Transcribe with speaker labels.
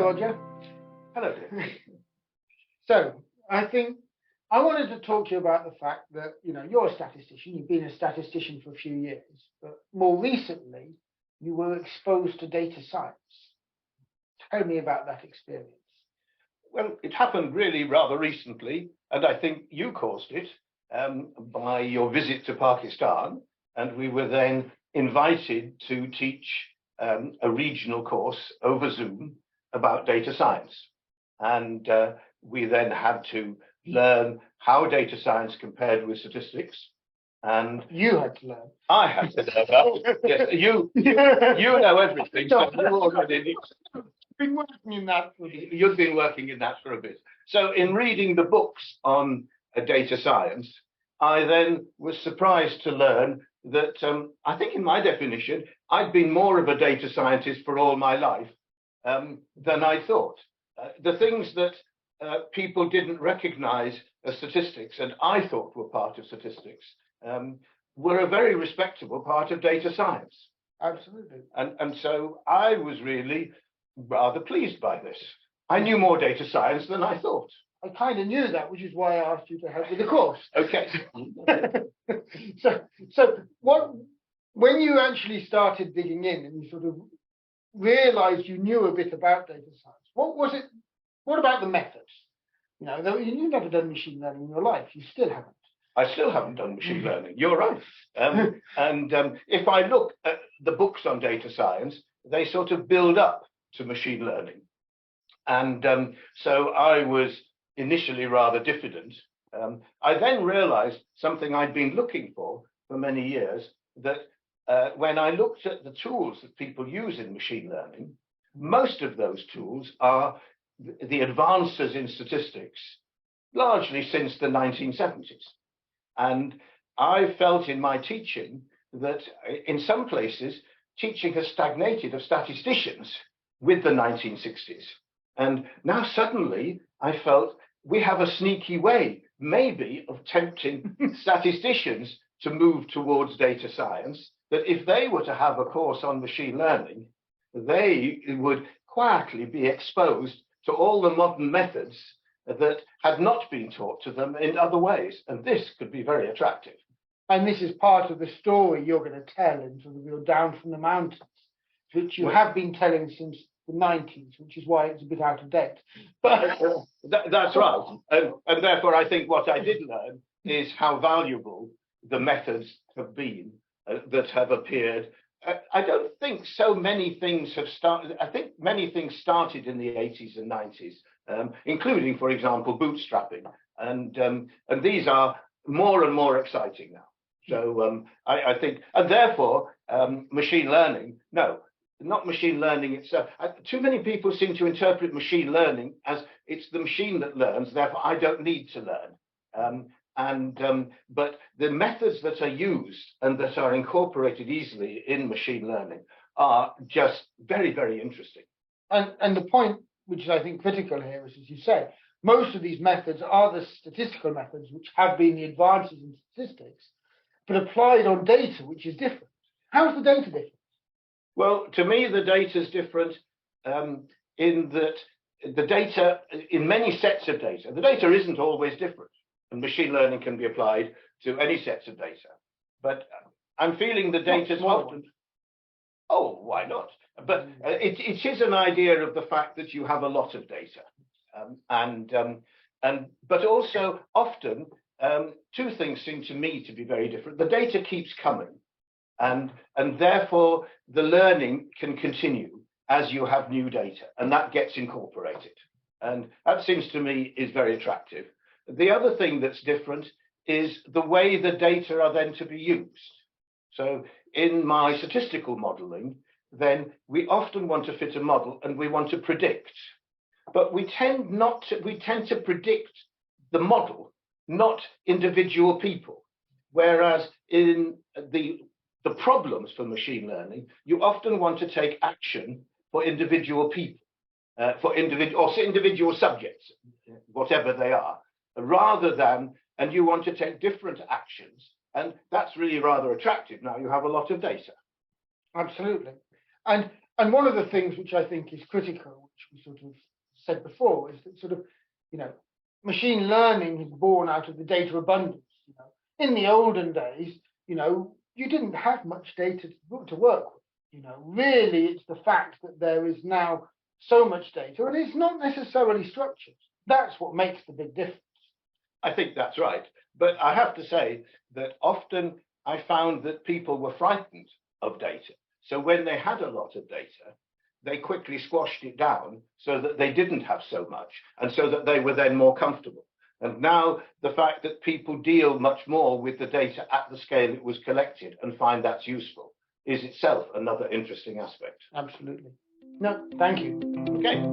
Speaker 1: Roger.
Speaker 2: Hello, dear.
Speaker 1: So, I think I wanted to talk to you about the fact that, you're a statistician, you've been a statistician for a few years, but more recently, you were exposed to data science. Tell me about that experience.
Speaker 2: Well, it happened really rather recently, and I think you caused it by your visit to Pakistan, and we were then invited to teach a regional course over Zoom about data science. And we then had to learn how data science compared with statistics. And
Speaker 1: you had to learn.
Speaker 2: I had to learn. Yes, you know everything. So you already
Speaker 1: been working in that for a bit.
Speaker 2: You've been working in that for a bit. So in reading the books on data science, I then was surprised to learn that I think in my definition, I'd been more of a data scientist for all my life than I thought. The things that people didn't recognize as statistics and I thought were part of statistics were a very respectable part of data science.
Speaker 1: Absolutely.
Speaker 2: And so I was really rather pleased by this. I knew more data science than I thought.
Speaker 1: I kind of knew that, which is why I asked you to help with the course.
Speaker 2: Okay.
Speaker 1: so when you actually started digging in and you sort of realized you knew a bit about data science, what about the methods? You've never done machine learning in your life. You still haven't.
Speaker 2: I still haven't done machine learning. You're right. If I look at the books on data science, they sort of build up to machine learning. And so I was initially rather diffident. I then realized something I'd been looking for many years, that when I looked at the tools that people use in machine learning, most of those tools are the advances in statistics, largely since the 1970s. And I felt in my teaching that in some places, teaching has stagnated of statisticians with the 1960s. And now suddenly I felt we have a sneaky way, maybe, of tempting statisticians to move towards data science, that if they were to have a course on machine learning, they would quietly be exposed to all the modern methods that had not been taught to them in other ways. And this could be very attractive.
Speaker 1: And this is part of the story you're going to tell in sort of your Down from the Mountains, which you have been telling since the 90s, which is why it's a bit out of date. But
Speaker 2: that's right. And therefore, I think what I did learn is how valuable the methods have been that have appeared. I don't think so many things have started. I think many things started in the 80s and 90s, including, for example, bootstrapping. And these are more and more exciting now. So I think, and therefore, machine learning, no, not machine learning itself. Too many people seem to interpret machine learning as it's the machine that learns, therefore I don't need to learn. But the methods that are used and that are incorporated easily in machine learning are just very, very interesting.
Speaker 1: And the point, which is I think critical here, is, as you say, most of these methods are the statistical methods which have been the advances in statistics, but applied on data, which is different. How's the data different?
Speaker 2: Well, to me, the data is different in that the data, in many sets of data, the data isn't always different. And machine learning can be applied to any sets of data. But I'm feeling the data is often... Oh, why not? But it is an idea of the fact that you have a lot of data. But also often, two things seem to me to be very different. The data keeps coming. And therefore, the learning can continue as you have new data. And that gets incorporated. And that seems to me is very attractive. The other thing that's different is the way the data are then to be used. So in my statistical modeling, then we often want to fit a model and we want to predict. But we tend to predict the model, not individual people. Whereas in the problems for machine learning, you often want to take action for individual people, for individual subjects, whatever they are. Rather than, and you want to take different actions. And that's really rather attractive. Now you have a lot of data.
Speaker 1: Absolutely. And And one of the things which I think is critical, which we sort of said before, is that sort of, machine learning is born out of the data abundance. In the olden days, you didn't have much data to work with. Really, it's the fact that there is now so much data, and it's not necessarily structured. That's what makes the big difference.
Speaker 2: I think that's right. But I have to say that often I found that people were frightened of data. So when they had a lot of data, they quickly squashed it down so that they didn't have so much, and so that they were then more comfortable. And now the fact that people deal much more with the data at the scale it was collected and find that's useful is itself another interesting aspect.
Speaker 1: Absolutely. No, thank you.
Speaker 2: Okay.